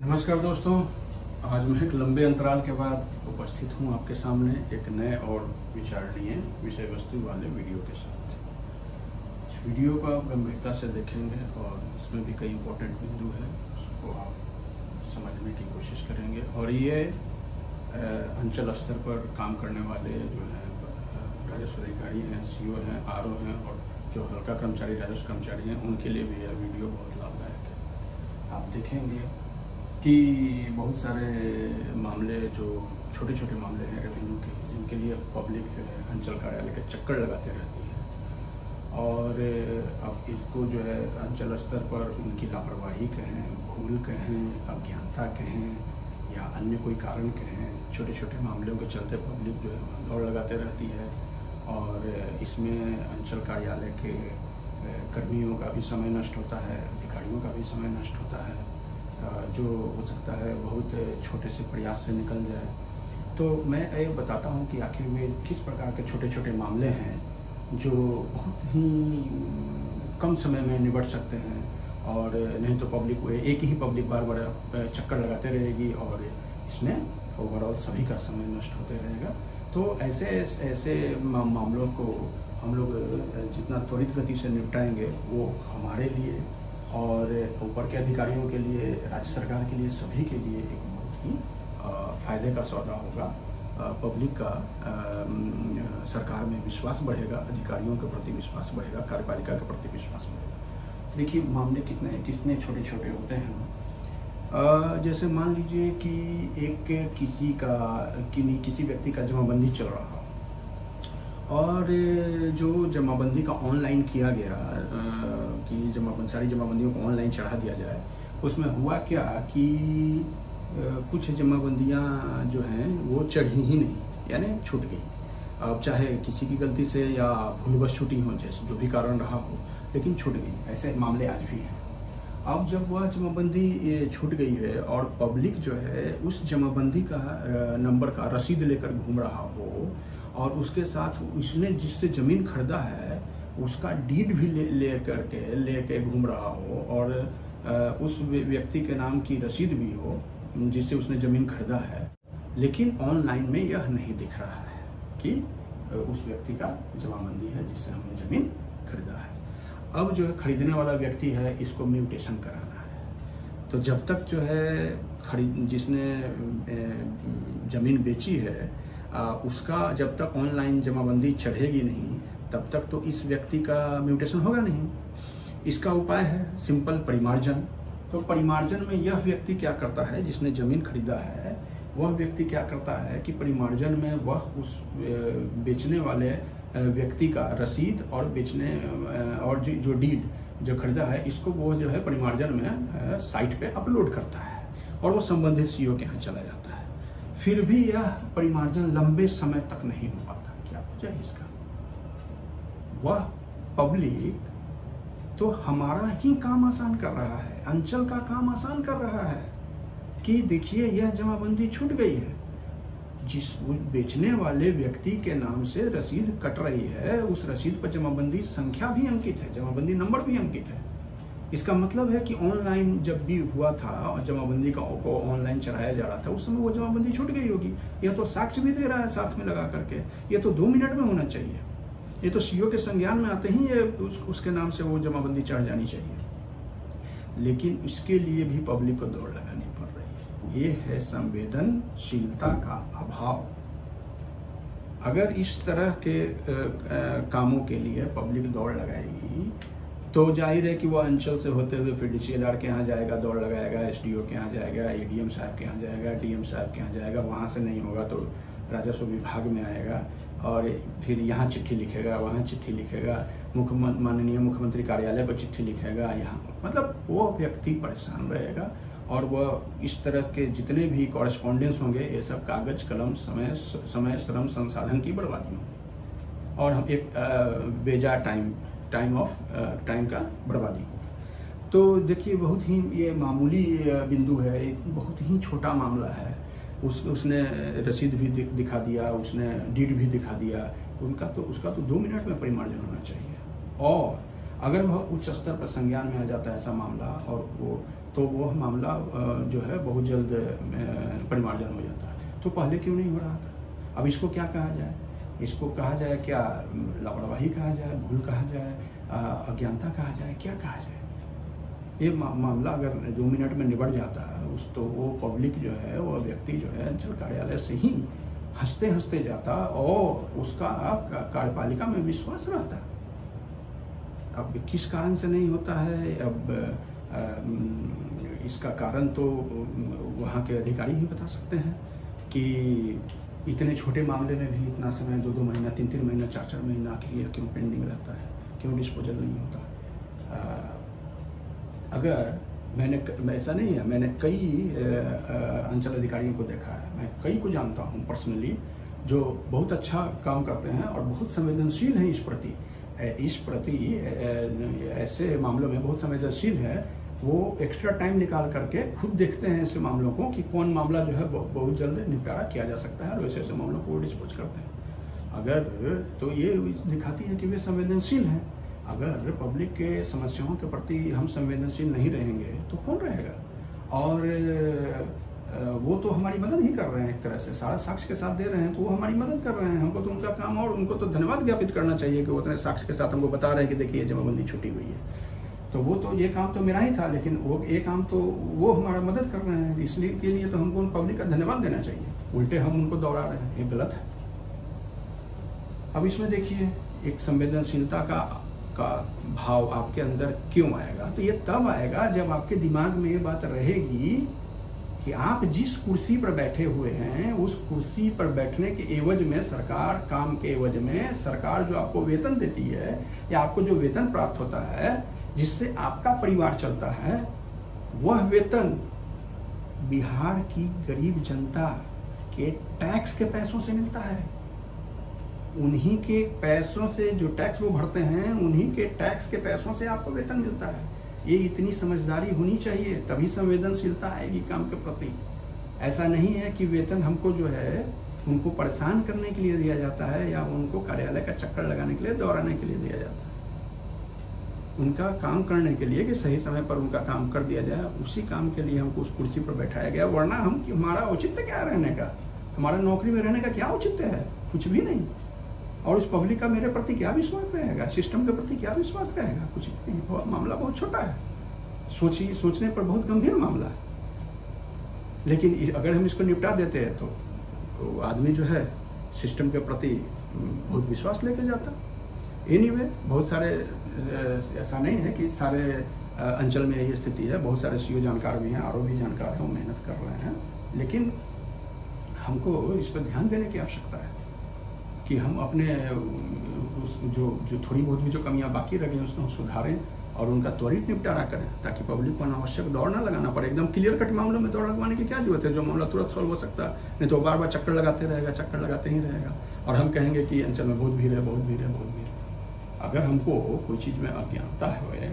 नमस्कार दोस्तों, आज मैं एक लंबे अंतराल के बाद उपस्थित हूं आपके सामने एक नए और विचारणीय विषय वस्तु वाले वीडियो के साथ। इस वीडियो को आप गंभीरता से देखेंगे और इसमें भी कई इम्पोर्टेंट बिंदु है, उसको आप समझने की कोशिश करेंगे। और ये अंचल स्तर पर काम करने वाले जो हैं राजस्व अधिकारी हैं, सीओ हैं, आरओ हैं और जो हल्का कर्मचारी राजस्व कर्मचारी हैं, उनके लिए भी यह वीडियो बहुत लाभदायक है। आप देखेंगे कि बहुत सारे मामले जो छोटे छोटे मामले हैं रेवेन्यू के, जिनके लिए पब्लिक जो है अंचल कार्यालय के चक्कर लगाते रहती है। और अब इसको जो है अंचल स्तर पर उनकी लापरवाही कहें, भूल कहें, अज्ञानता कहें या अन्य कोई कारण कहें, छोटे छोटे मामलों के चलते पब्लिक जो है दौड़ लगाते रहती है। और इसमें अंचल कार्यालय के कर्मियों का भी समय नष्ट होता है, अधिकारियों का भी समय नष्ट होता है, जो हो सकता है बहुत छोटे से प्रयास से निकल जाए। तो मैं ये बताता हूँ कि आखिर में किस प्रकार के छोटे छोटे मामले हैं जो बहुत ही कम समय में निबट सकते हैं। और नहीं तो पब्लिक एक ही पब्लिक बार बार चक्कर लगाते रहेगी और इसमें ओवरऑल सभी का समय नष्ट होते रहेगा। तो ऐसे मामलों को हम लोग जितना त्वरित गति से निपटाएंगे वो हमारे लिए और ऊपर के अधिकारियों के लिए, राज्य सरकार के लिए, सभी के लिए एक बहुत ही फायदे का सौदा होगा। पब्लिक का सरकार में विश्वास बढ़ेगा, अधिकारियों के प्रति विश्वास बढ़ेगा, कार्यपालिका के प्रति विश्वास बढ़ेगा। देखिए मामले कितने छोटे छोटे होते हैं। जैसे मान लीजिए कि एक किसी व्यक्ति का जमाबंदी चल रहा हो और जो जमाबंदी का ऑनलाइन किया गया कि सारी जमाबंदियों को ऑनलाइन चढ़ा दिया जाए, उसमें हुआ क्या कि कुछ जमाबंदियां जो हैं वो चढ़ी ही नहीं, यानी छूट गई। अब चाहे किसी की गलती से या भूलवश छूटी हो, जैसे जो भी कारण रहा हो, लेकिन छूट गई। ऐसे मामले आज भी हैं। अब जब वह जमाबंदी छूट गई है और पब्लिक जो है उस जमाबंदी का नंबर का रसीद लेकर घूम रहा हो और उसके साथ उसने जिससे ज़मीन खरीदा है उसका डीड भी लेके घूम रहा हो और उस व्यक्ति के नाम की रसीद भी हो जिससे उसने ज़मीन खरीदा है, लेकिन ऑनलाइन में यह नहीं दिख रहा है कि उस व्यक्ति का जमाबंदी है जिससे हमने ज़मीन खरीदा है। अब जो है खरीदने वाला व्यक्ति है, इसको म्यूटेशन कराना है। तो जब तक जो है जिसने ज़मीन बेची है उसका जब तक ऑनलाइन जमाबंदी चढ़ेगी नहीं, तब तक तो इस व्यक्ति का म्यूटेशन होगा नहीं। इसका उपाय है सिंपल, परिमार्जन। तो परिमार्जन में यह व्यक्ति क्या करता है, जिसने ज़मीन खरीदा है वह व्यक्ति क्या करता है कि परिमार्जन में वह उस बेचने वाले व्यक्ति का रसीद और बेचने और जो डीड जो खरीदा है, इसको वो जो है परिमार्जन में साइट पे अपलोड करता है और वो संबंधित सीओ के यहाँ चला जाता है। फिर भी यह परिमार्जन लंबे समय तक नहीं हो पाता। क्या वजह है इसका? वह पब्लिक तो हमारा ही काम आसान कर रहा है, अंचल का काम आसान कर रहा है कि देखिए यह जमाबंदी छूट गई है। जिस बेचने वाले व्यक्ति के नाम से रसीद कट रही है, उस रसीद पर जमाबंदी संख्या भी अंकित है, जमाबंदी नंबर भी अंकित है। इसका मतलब है कि ऑनलाइन जब भी हुआ था और जमाबंदी को ऑनलाइन चढ़ाया जा रहा था, उस समय वो जमाबंदी छूट गई होगी। यह तो साक्ष्य भी दे रहा है साथ में लगा करके। ये तो 2 मिनट में होना चाहिए। ये तो सीओ के संज्ञान में आते ही ये उसके नाम से वो जमाबंदी चढ़ जानी चाहिए। लेकिन इसके लिए भी पब्लिक को दौड़ लगानी पड़ रही है। ये है संवेदनशीलता का अभाव। अगर इस तरह के कामों के लिए पब्लिक दौड़ लगाएगी तो जाहिर है कि वो अंचल से होते हुए फिर DCLR के यहाँ जाएगा, दौड़ लगाएगा, SDO के यहाँ जाएगा, ADM साहब के यहाँ जाएगा, DM साहब के यहाँ जाएगा। वहाँ से नहीं होगा तो राजस्व विभाग में आएगा और फिर यहाँ चिट्ठी लिखेगा, वहाँ चिट्ठी लिखेगा, माननीय मुख्यमंत्री कार्यालय पर चिट्ठी लिखेगा। यहाँ मतलब वो व्यक्ति परेशान रहेगा और वह इस तरह के जितने भी कॉरेस्पॉन्डेंस होंगे, ये सब कागज कलम, समय श्रम संसाधन की बर्बादी होगी और हम एक बेजा टाइम का बर्बादी हो। तो देखिए बहुत ही ये मामूली बिंदु है, एक बहुत ही छोटा मामला है। उसने रसीद भी दिखा दिया, उसने डीड भी दिखा दिया, उसका तो 2 मिनट में परिमार्जन होना चाहिए। और अगर वह उच्च स्तर पर संज्ञान में आ जाता है ऐसा मामला और वो तो वो मामला जो है बहुत जल्द परिमार्जन हो जाता है। तो पहले क्यों नहीं हो रहा था? अब इसको क्या कहा जाए? इसको कहा जाए क्या? लापरवाही कहा जाए, भूल कहा जाए, अज्ञानता कहा जाए, क्या कहा जाए? ये मामला अगर 2 मिनट में निबट जाता है तो वो पब्लिक जो है, वो व्यक्ति जो है अंचल कार्यालय से ही हंसते हंसते जाता और उसका कार्यपालिका में विश्वास रहता। अब किस कारण से नहीं होता है, अब इसका कारण तो वहाँ के अधिकारी ही बता सकते हैं कि इतने छोटे मामले में भी इतना समय 2-2 महीना, 3-3 महीना, 4-4 महीना आखिर ये क्यों पेंडिंग रहता है, क्यों डिस्पोजल नहीं होता। अगर मैंने ऐसा नहीं है, मैंने कई अंचल अधिकारियों को देखा है, मैं कई को जानता हूँ पर्सनली, जो बहुत अच्छा काम करते हैं और बहुत संवेदनशील हैं इस प्रति ऐसे मामलों में बहुत संवेदनशील है। वो एक्स्ट्रा टाइम निकाल करके खुद देखते हैं ऐसे मामलों को कि कौन मामला जो है बहुत जल्द निपटारा किया जा सकता है और वैसे ऐसे मामलों को डिस्पोज करते हैं। अगर तो ये दिखाती है कि वे संवेदनशील हैं। अगर पब्लिक के समस्याओं के प्रति हम संवेदनशील नहीं रहेंगे तो कौन रहेगा? और वो तो हमारी मदद ही कर रहे हैं, एक तरह से सारा साक्ष्य के साथ दे रहे हैं, तो वो हमारी मदद कर रहे हैं। हमको तो उनका काम और उनको तो धन्यवाद ज्ञापित करना चाहिए कि वो उतने साक्ष्य के साथ हमको बता रहे हैं कि देखिए जमाबंदी छुट्टी हुई है। तो वो तो ये काम तो मेरा ही था, लेकिन वो ये काम तो वो हमारा मदद कर रहे हैं, इसलिए के लिए तो हमको पब्लिक का धन्यवाद देना चाहिए। उल्टे हम उनको दौड़ा रहे हैं, ये गलत है। अब इसमें देखिए एक संवेदनशीलता का भाव आपके अंदर क्यों आएगा? तो ये तब आएगा जब आपके दिमाग में ये बात रहेगी कि आप जिस कुर्सी पर बैठे हुए हैं उस कुर्सी पर बैठने के एवज में सरकार, काम के एवज में सरकार जो आपको वेतन देती है या आपको जो वेतन प्राप्त होता है जिससे आपका परिवार चलता है, वह वेतन बिहार की गरीब जनता के टैक्स के पैसों से मिलता है। उन्हीं के पैसों से जो टैक्स वो भरते हैं, उन्हीं के टैक्स के पैसों से आपको वेतन मिलता है। ये इतनी समझदारी होनी चाहिए, तभी संवेदनशीलता आएगी काम के प्रति। ऐसा नहीं है कि वेतन हमको जो है उनको परेशान करने के लिए दिया जाता है या उनको कार्यालय का चक्कर लगाने के लिए, दौड़ाने के लिए दिया जाता है। उनका काम करने के लिए कि सही समय पर उनका काम कर दिया जाए, उसी काम के लिए हमको उस कुर्सी पर बैठाया गया। वरना हमारा औचित्य क्या रहने का, हमारा नौकरी में रहने का क्या औचित्य है? कुछ भी नहीं। और उस पब्लिक का मेरे प्रति क्या विश्वास रहेगा, सिस्टम के प्रति क्या विश्वास रहेगा? कुछ भी नहीं। मामला बहुत छोटा है, सोचने पर बहुत गंभीर मामला है, लेकिन अगर हम इसको निपटा देते हैं तो आदमी जो है सिस्टम के प्रति बहुत विश्वास लेके जाता। एनीवे, बहुत सारे, ऐसा नहीं है कि सारे अंचल में यही स्थिति है, बहुत सारे सीओ जानकार भी हैं, आरओ भी जानकार हैं, वो मेहनत कर रहे हैं, लेकिन हमको इस पर ध्यान देने की आवश्यकता है कि हम अपने जो थोड़ी बहुत भी जो कमियां बाकी रह गई उसको हम सुधारें और उनका त्वरित निपटारा करें, ताकि पब्लिक को अनावश्यक दौड़ ना लगाना पड़े। एकदम क्लियर कट मामलों में दौड़ लगवाने की क्या जरूरत है? जो मामला तुरंत सॉल्व हो सकता है, नहीं तो बार बार चक्कर लगाते रहेगा, चक्कर लगाते ही रहेगा, और हम कहेंगे कि अंचल में बहुत भीड़ है, बहुत भीड़ है, बहुत भीड़ है। अगर हमको कोई चीज़ में अज्ञानता है,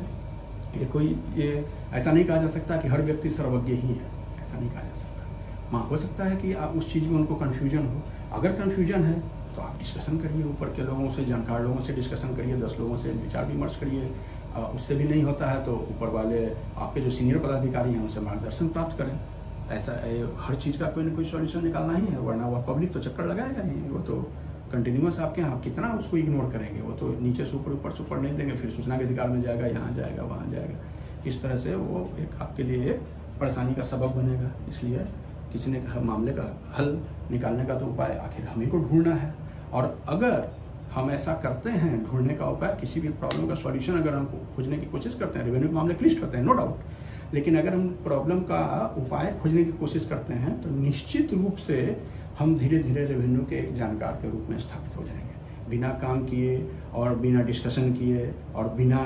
ये ऐसा नहीं कहा जा सकता कि हर व्यक्ति सर्वज्ञ ही है, ऐसा नहीं कहा जा सकता। हो सकता है कि आप उस चीज़ में उनको कन्फ्यूजन हो। अगर कन्फ्यूजन है तो आप डिस्कशन करिए, ऊपर के लोगों से, जानकार लोगों से डिस्कशन करिए, 10 लोगों से विचार विमर्श करिए। उससे भी नहीं होता है तो ऊपर वाले आपके जो सीनियर पदाधिकारी हैं उनसे मार्गदर्शन प्राप्त करें। ऐसा हर चीज़ का कोई ना कोई सॉल्यूशन निकालना ही है, वरना वह पब्लिक तो चक्कर लगाएगा ही। वो तो कंटिन्यूस आपके यहाँ कितना उसको इग्नोर करेंगे, वो तो नीचे से ऊपर, ऊपर से ऊपर नहीं देंगे, फिर सूचना के अधिकार में जाएगा, यहाँ जाएगा, वहाँ जाएगा। इस तरह से वो एक आपके लिए परेशानी का सबब बनेगा। इसलिए किसी ने मामले का हल निकालने का तो उपाय आखिर हमें को ढूंढना है, और अगर हम ऐसा करते हैं, ढूंढने का उपाय, किसी भी प्रॉब्लम का सॉल्यूशन अगर हम खोजने की कोशिश करते हैं, रेवेन्यू के मामले क्लिष्ट होते हैं, नो डाउट, लेकिन अगर हम प्रॉब्लम का उपाय खोजने की कोशिश करते हैं तो निश्चित रूप से हम धीरे धीरे रेवेन्यू के एक जानकार के रूप में स्थापित हो जाएंगे। बिना काम किए और बिना डिस्कशन किए और बिना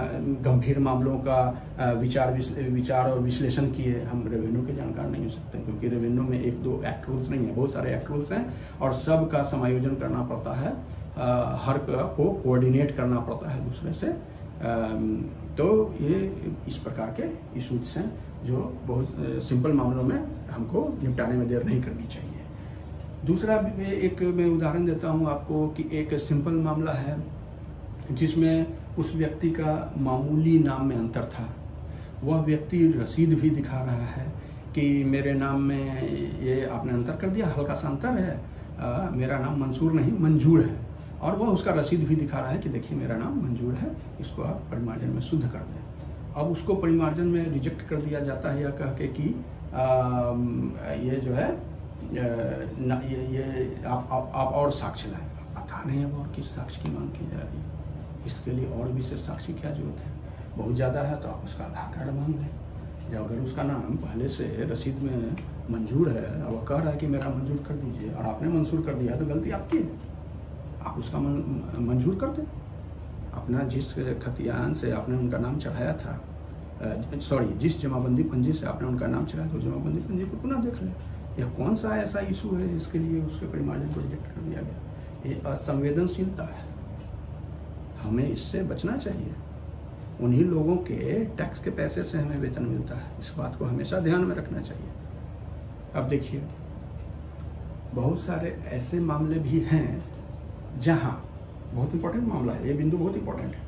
गंभीर मामलों का विचार और विश्लेषण किए हम रेवेन्यू के जानकार नहीं हो सकते, क्योंकि रेवेन्यू में 1-2 एक्ट रूल्स नहीं है, बहुत सारे एक्ट रूल्स हैं और सब का समायोजन करना पड़ता है, हर को कोऑर्डिनेट करना पड़ता है दूसरे से। तो ये इस प्रकार के इशूज हैं जो बहुत सिंपल मामलों में हमको निपटाने में देर नहीं करनी चाहिए। दूसरा एक मैं उदाहरण देता हूँ आपको कि एक सिंपल मामला है जिसमें उस व्यक्ति का मामूली नाम में अंतर था, वह व्यक्ति रसीद भी दिखा रहा है कि मेरे नाम में ये आपने अंतर कर दिया, हल्का सा अंतर है, मेरा नाम मंसूर नहीं मंजूर है, और वह उसका रसीद भी दिखा रहा है कि देखिए मेरा नाम मंजूर है, इसको आप परिमार्जन में शुद्ध कर दें। अब उसको परिमार्जन में रिजेक्ट कर दिया जाता है, यह कह के कि ये जो है ये आप और साक्ष्य लाएं। पता नहीं अब और किस साक्ष्य की मांग की जा रही है, इसके लिए और विशेष साक्ष्य क्या जरूरत है? बहुत ज़्यादा है तो आप उसका आधार कार्ड मांग लें, या अगर उसका नाम पहले से रसीद में मंजूर है और वह कह रहा है कि मेरा मंजूर कर दीजिए और आपने मंजूर कर दिया तो गलती आपकी है, आप उसका मंजूर कर दें। अपना जिस खतियान से आपने उनका नाम चढ़ाया था, जिस जमाबंदी पंजी से आपने उनका नाम चढ़ाया था, उस जमाबंदी पंजी को पुनः देख लें। यह कौन सा ऐसा इशू है जिसके लिए उसके परिमार्जन को रिजेक्ट कर दिया गया? ये असंवेदनशीलता है, हमें इससे बचना चाहिए। उन्हीं लोगों के टैक्स के पैसे से हमें वेतन मिलता है, इस बात को हमेशा ध्यान में रखना चाहिए। अब देखिए, बहुत सारे ऐसे मामले भी हैं जहां, बहुत इंपॉर्टेंट मामला है, ये बिंदु बहुत इंपॉर्टेंट है,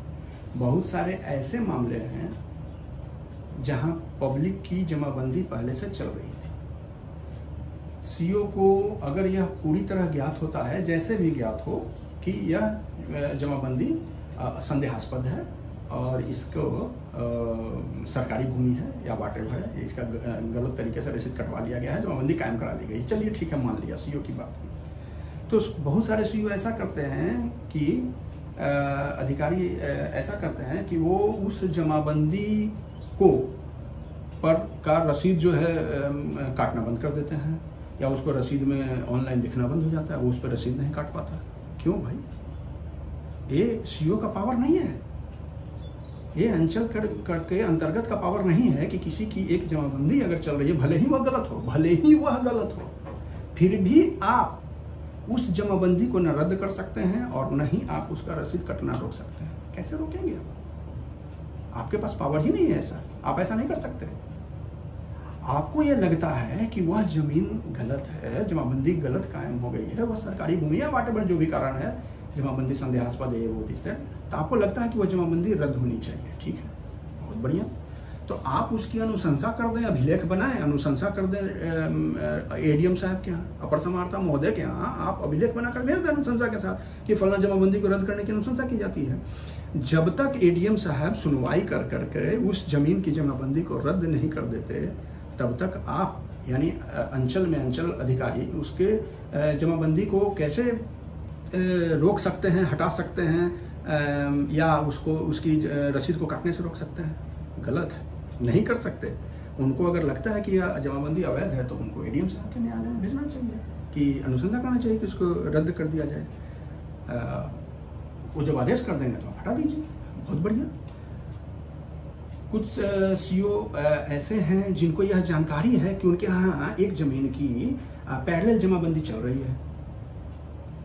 बहुत सारे ऐसे मामले हैं जहां पब्लिक की जमाबंदी पहले से चल रही थी। सीओ को अगर यह पूरी तरह ज्ञात होता है, जैसे भी ज्ञात हो कि यह जमाबंदी संदेहास्पद है और इसको सरकारी भूमि है या वाटेवर है, इसका गलत तरीके से रसीद कटवा लिया गया है, जमाबंदी कायम करा ली गई, चलिए ठीक है, मान लिया सीओ की बात। तो बहुत सारे सीओ ऐसा करते हैं कि अधिकारी ऐसा करते हैं कि वो उस जमाबंदी को का रसीद जो है काटना बंद कर देते हैं, या उसको रसीद में ऑनलाइन दिखना बंद हो जाता है, वो उस पर रसीद नहीं काट पाता। क्यों भाई? ये सीओ का पावर नहीं है, ये अंचल कर के अंतर्गत का पावर नहीं है कि किसी की एक जमाबंदी अगर चल रही है, भले ही वह गलत हो, भले ही वह गलत हो, फिर भी आप उस जमाबंदी को न रद्द कर सकते हैं और न ही आप उसका रसीद कटना रोक सकते हैं। कैसे रोकेंगे आप? आपके पास पावर ही नहीं है ऐसा, आप ऐसा नहीं कर सकते। आपको यह लगता है कि वह जमीन गलत है, जमाबंदी गलत कायम हो गई है, वह सरकारी भूमि या वाटेवर जो भी कारण है, जमाबंदी संदेहास्पद है, वो तो आपको लगता है कि वह जमाबंदी रद्द होनी चाहिए। ठीक है, बहुत बढ़िया। तो आप उसकी अनुशंसा कर दें, अभिलेख बनाएं, अनुशंसा कर दें एडीएम साहब के यहाँ, अपर समाहर्ता महोदय के यहाँ आप अभिलेख बनाकर भेज दें अनुशंसा के साथ कि फलाना जमाबंदी को रद्द करने की अनुशंसा की जाती है। जब तक एडीएम साहब सुनवाई कर करके उस जमीन की जमाबंदी को रद्द नहीं कर देते, तब तक आप यानी अंचल में अंचल अधिकारी उसके जमाबंदी को कैसे रोक सकते हैं, हटा सकते हैं, या उसको उसकी रसीद को काटने से रोक सकते हैं? गलत है, नहीं कर सकते। उनको अगर लगता है कि यह जमाबंदी अवैध है तो उनको एडीएम साहब के न्यायालय में भेजना चाहिए कि अनुशंसा करना चाहिए कि उसको रद्द कर दिया जाए। वो जब आदेश कर देंगे तो आप हटा दीजिए, बहुत बढ़िया। कुछ सीओ ऐसे हैं जिनको यह जानकारी है कि उनके यहाँ एक जमीन की पैरेलल जमाबंदी चल रही है,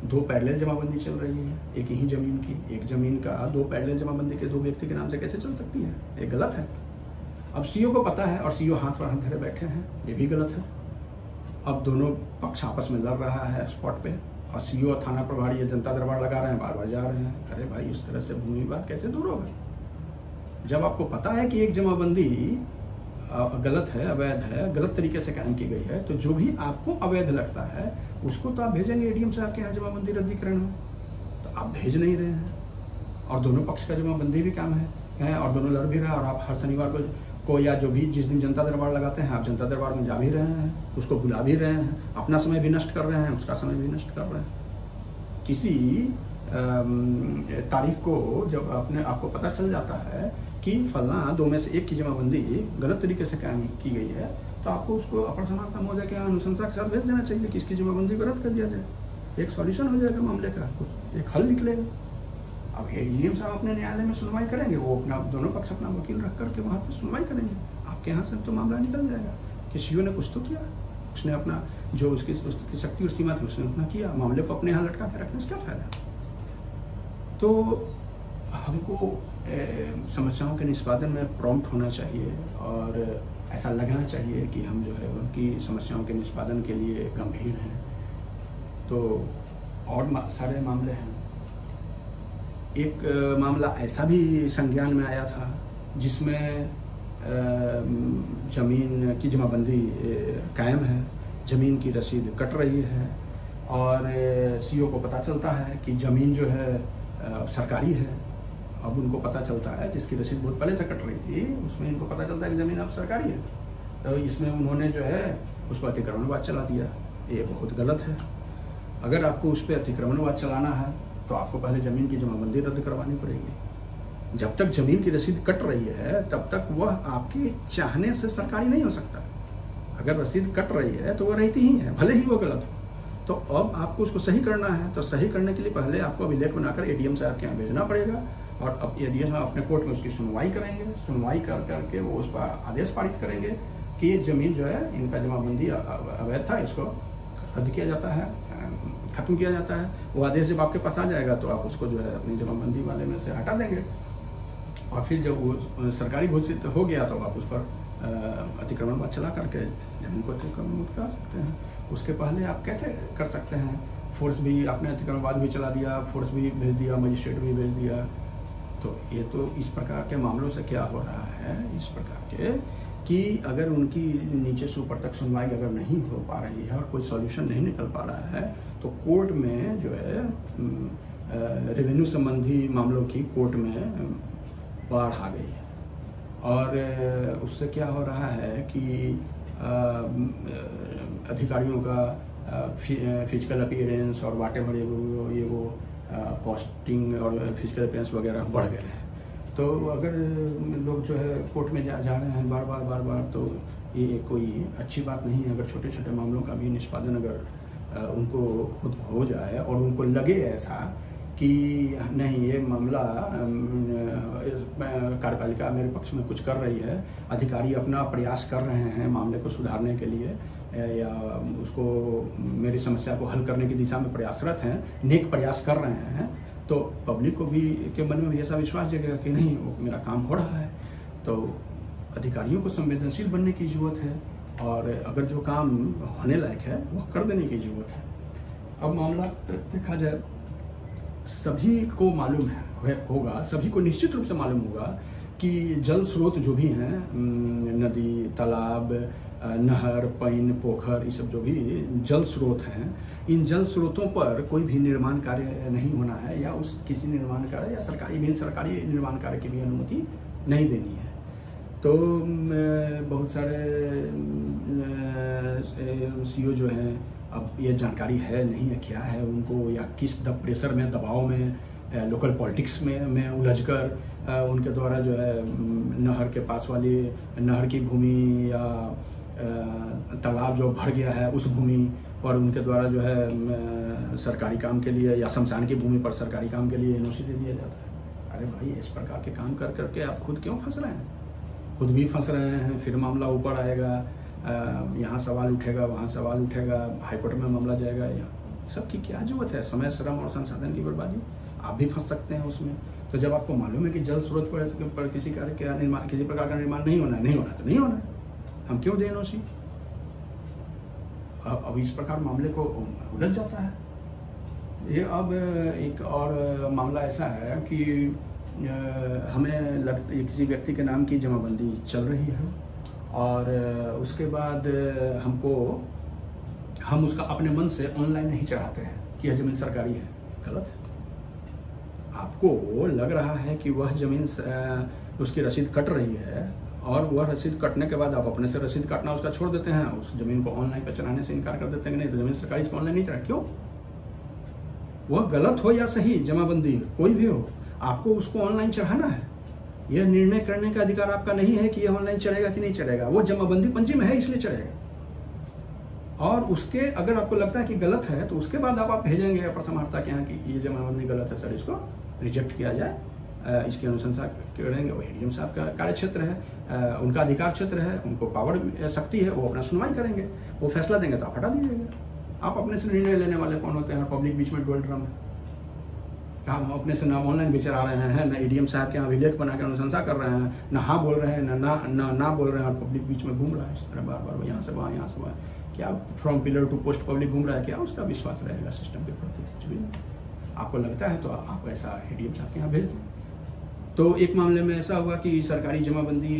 2 पैरेलल जमाबंदी चल रही है एक ही जमीन की। एक जमीन का 2 पैरेलल जमाबंदी के 2 व्यक्ति के नाम से कैसे चल सकती है? ये गलत है। अब सीओ को पता है और सीओ हाथ पर हाथ धरे बैठे हैं, ये भी गलत है। अब दोनों पक्ष आपस में लड़ रहा है स्पॉट पे, और सीओ थाना प्रभारी या जनता दरबार लगा रहे हैं, बार बार जा रहे हैं। अरे भाई, इस तरह से भूमि विवाद कैसे दूर होगा? जब आपको पता है कि एक जमाबंदी गलत है, अवैध है, गलत तरीके से कायम की गई है, तो जो भी आपको अवैध लगता है उसको तो आप भेजेंगे एडीएम साहब के यहाँ जमाबंदी रद्दीकरण में। तो आप भेज नहीं रहे हैं, और दोनों पक्ष का जमाबंदी भी काम है और दोनों लड़ भी रहे हैं, और आप हर शनिवार को या जो भी जिस दिन जनता दरबार लगाते हैं, आप जनता दरबार में जा भी रहे हैं, उसको बुला भी रहे हैं, अपना समय भी नष्ट कर रहे हैं, उसका समय भी नष्ट कर रहे हैं। किसी तारीख को जब आपको पता चल जाता है कि फलना 2 में से एक की जमाबंदी गलत तरीके से कायम की गई है, तो आपको उसको अपर समाहर्ता महोदय के अनुशंसा के साथ भेज देना चाहिए कि इसकी जमाबंदी को रद्द कर दिया जाए। एक सॉल्यूशन हो जाएगा मामले का, कुछ एक हल निकलेगा। अब एडीएम साहब अपने न्यायालय में सुनवाई करेंगे, वो अपना दोनों पक्ष अपना वकील रख करके वहाँ पे सुनवाई करेंगे। आपके यहाँ से तो मामला निकल जाएगा कि सीओ ने कुछ तो किया, उसने अपना जो उसकी शक्ति और सीमा थी उसने उतना किया, मामले को अपने यहाँ लटका के रखने से क्या फायदा? तो हमको समस्याओं के निष्पादन में प्रॉम्प्ट होना चाहिए और ऐसा लगना चाहिए कि हम जो है उनकी समस्याओं के निष्पादन के लिए गंभीर हैं। तो और सारे मामले हैं। एक मामला ऐसा भी संज्ञान में आया था जिसमें ज़मीन की जमाबंदी कायम है, ज़मीन की रसीद कट रही है और सीओ को पता चलता है कि ज़मीन जो है सरकारी है। अब उनको पता चलता है, जिसकी रसीद बहुत पहले से कट रही थी उसमें इनको पता चलता है कि ज़मीन अब सरकारी है, तो इसमें उन्होंने जो है उस पर अतिक्रमणवाद चला दिया। ये बहुत गलत है। अगर आपको उस पर अतिक्रमणवाद चलाना है तो आपको पहले ज़मीन की जमाबंदी रद्द करवानी पड़ेगी। जब तक ज़मीन की रसीद कट रही है तब तक वह आपके चाहने से सरकारी नहीं हो सकता। अगर रसीद कट रही है तो वह रहती ही है, भले ही वो गलत हो। तो अब आपको उसको सही करना है, तो सही करने के लिए पहले आपको अभिलेख बनाकर एडीएम साहब के यहाँ भेजना पड़ेगा और अब एडीएम साहब अपने कोर्ट में उसकी सुनवाई करेंगे। सुनवाई कर करके वो उस पर आदेश पारित करेंगे कि ये ज़मीन जो है इनका जमाबंदी अवैध था, इसको रद्द किया जाता है, ख़त्म किया जाता है। वो आदेश जब आपके पास आ जाएगा तो आप उसको जो है अपनी जमाबंदी वाले में से हटा देंगे और फिर जब वो सरकारी घोषित हो गया तो आप उस पर अतिक्रमणवाद चला करके ज़मीन को अतिक्रमण मुक्त करा सकते हैं। उसके पहले आप कैसे कर सकते हैं? फोर्स भी आपने अतिक्रमणवाद भी चला दिया, फोर्स भी भेज दिया, मजिस्ट्रेट भी भेज दिया। तो ये तो इस प्रकार के मामलों से क्या हो रहा है, इस प्रकार के कि अगर उनकी नीचे से ऊपर तक सुनवाई अगर नहीं हो पा रही है और कोई सॉल्यूशन नहीं निकल पा रहा है तो कोर्ट में जो है रेवेन्यू संबंधी मामलों की कोर्ट में बाढ़ आ गई है। और उससे क्या हो रहा है कि अधिकारियों का फिजिकल अपीयरेंस और वाटेवर ये वो कॉस्टिंग और फिजिकल अपीयरेंस वगैरह बढ़ गए हैं। तो अगर लोग जो है कोर्ट में जा रहे हैं बार बार तो ये कोई अच्छी बात नहीं है। अगर छोटे छोटे मामलों का भी निष्पादन अगर उनको खुद हो जाए और उनको लगे ऐसा कि नहीं ये मामला कार्यपालिका मेरे पक्ष में कुछ कर रही है, अधिकारी अपना प्रयास कर रहे हैं मामले को सुधारने के लिए या उसको मेरी समस्या को हल करने की दिशा में प्रयासरत हैं, नेक प्रयास कर रहे हैं, तो पब्लिक को भी के मन में भी ऐसा विश्वास जगेगा कि नहीं वो मेरा काम हो रहा है। तो अधिकारियों को संवेदनशील बनने की ज़रूरत है और अगर जो काम होने लायक है वो कर देने की ज़रूरत है। अब मामला देखा जाए सभी को मालूम होगा, सभी को निश्चित रूप से मालूम होगा कि जल स्रोत जो भी हैं, नदी, तालाब, नहर, पइन, पोखर, ये सब जो भी जल स्रोत हैं, इन जल स्रोतों पर कोई भी निर्माण कार्य नहीं होना है या उस किसी निर्माण कार्य या सरकारी भी सरकारी निर्माण कार्य की भी अनुमति नहीं देनी है। तो बहुत सारे सीओ जो हैं, अब ये जानकारी है नहीं है क्या है उनको, या किस प्रेशर में, दबाव में, लोकल पॉलिटिक्स में उलझकर उनके द्वारा जो है नहर के पास वाली नहर की भूमि या तालाब जो भर गया है उस भूमि पर उनके द्वारा जो है सरकारी काम के लिए या शमशान की भूमि पर सरकारी काम के लिए एनओसी दे दिया जाता है। अरे भाई, इस प्रकार के काम कर करके आप खुद क्यों फंस रहे हैं? खुद भी फंस रहे हैं, फिर मामला ऊपर आएगा, यहाँ सवाल उठेगा, वहाँ सवाल उठेगा, हाईकोर्ट में मामला जाएगा। सबकी क्या जरूरत है? समय, श्रम और संसाधन की बर्बादी। आप भी फंस सकते हैं उसमें। तो जब आपको मालूम है कि जल स्रोत पर किसी कार्य का निर्माण, किसी प्रकार का निर्माण नहीं होना है तो नहीं होना है, हम क्यों दें एनओसी? अब इस प्रकार मामले को उलझ जाता है। ये अब एक और मामला ऐसा है कि हमें किसी व्यक्ति के नाम की जमाबंदी चल रही है और उसके बाद हम उसका अपने मन से ऑनलाइन नहीं चढ़ाते हैं कि यह ज़मीन सरकारी है। गलत है। आपको लग रहा है कि वह ज़मीन उसकी रसीद कट रही है और वह रसीद कटने के बाद आप अपने से रसीद काटना उसका छोड़ देते हैं, उस ज़मीन को ऑनलाइन पर चलाने से इनकार कर देते हैं कि नहीं तो ज़मीन सरकारी, इसको ऑनलाइन नहीं चढ़ा। क्यों? वह गलत हो या सही जमाबंदी कोई भी हो, आपको उसको ऑनलाइन चढ़ाना है। यह निर्णय करने का अधिकार आपका नहीं है कि यह ऑनलाइन चढ़ेगा कि नहीं चढ़ेगा। वो जमाबंदी पंजी में है इसलिए चढ़ेगा। और उसके अगर आपको लगता है कि गलत है तो उसके बाद आप भेजेंगे अप्रसमार्ता के यहाँ कि ये जमाबंदी गलत है सर, इसको रिजेक्ट किया जाए, इसकी अनुशंसा करेंगे। वो एडीएम साहब का कार्य क्षेत्र है, उनका अधिकार क्षेत्र है, उनको पावर शक्ति है, वो अपना सुनवाई करेंगे, वो फैसला देंगे तो आप हटा दीजिएगा। आप अपने से निर्णय लेने वाले कौन होते हैं? पब्लिक बीच में डोल ड्रम है। हम अपने से नाम ऑनलाइन भी चला रहे हैं, न एडीएम साहब के यहाँ अभिलेख बना के अनुशंसा कर रहे हैं, न हाँ बोल रहे हैं, ना बोल रहे हैं, और पब्लिक बीच में घूम रहा है इस तरह बार बार यहाँ से वहाँ, यहाँ से वहाँ। क्या from pillar to post public घूम रहा है? क्या उसका विश्वास रहेगा सिस्टम के प्रति? कुछ भी नहीं। आपको लगता है तो आप ऐसा एडीएम साहब के यहाँ भेज दें। तो एक मामले में ऐसा हुआ कि सरकारी जमाबंदी,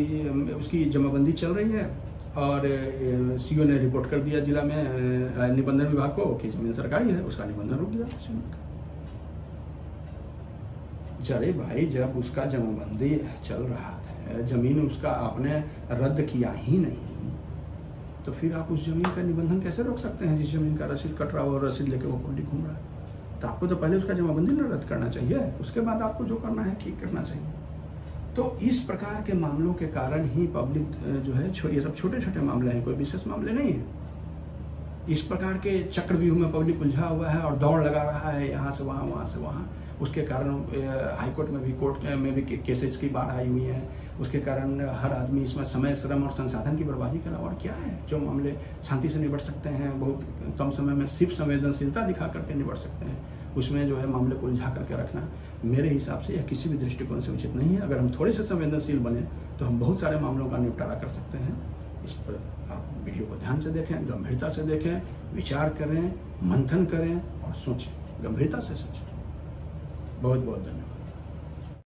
उसकी जमाबंदी चल रही है और सीओ ने रिपोर्ट कर दिया जिला में निबंधन विभाग को कि जमीन सरकारी है, उसका निबंधन रुक गया जमीन का। अरे भाई, जब उसका जमाबंदी चल रहा है, जमीन उसका आपने रद्द किया ही नहीं, तो फिर आप उस जमीन का निबंधन कैसे रोक सकते हैं? जिस जमीन का रसीद कट रहा हो और रसीद लेके वो पुलिस घूम रहा है, तो आपको तो पहले उसका जमाबंदी न रद्द करना चाहिए, उसके बाद आपको जो करना है ठीक करना चाहिए। तो इस प्रकार के मामलों के कारण ही पब्लिक जो है, ये सब छोटे छोटे मामले हैं, कोई विशेष मामले नहीं है। इस प्रकार के चक्रव्यूह में पब्लिक उलझा हुआ है और दौड़ लगा रहा है यहाँ से वहाँ, वहाँ से वहाँ। उसके कारण हाईकोर्ट में भी, कोर्ट में भी केसेस की बाढ़ आई हुई है। उसके कारण हर आदमी इसमें समय, श्रम और संसाधन की बर्बादी के अलावा और क्या है? जो मामले शांति से निपट सकते हैं, बहुत कम समय में सिर्फ संवेदनशीलता दिखा करके निपट सकते हैं, उसमें जो है मामले को उलझा करके रखना मेरे हिसाब से या किसी भी दृष्टिकोण से उचित नहीं है। अगर हम थोड़े से संवेदनशील बने तो हम बहुत सारे मामलों का निपटारा कर सकते हैं। इस पर आप वीडियो को ध्यान से देखें, गंभीरता से देखें, विचार करें, मंथन करें और सोचें, गंभीरता से सोचें। बहुत बहुत धन्यवाद।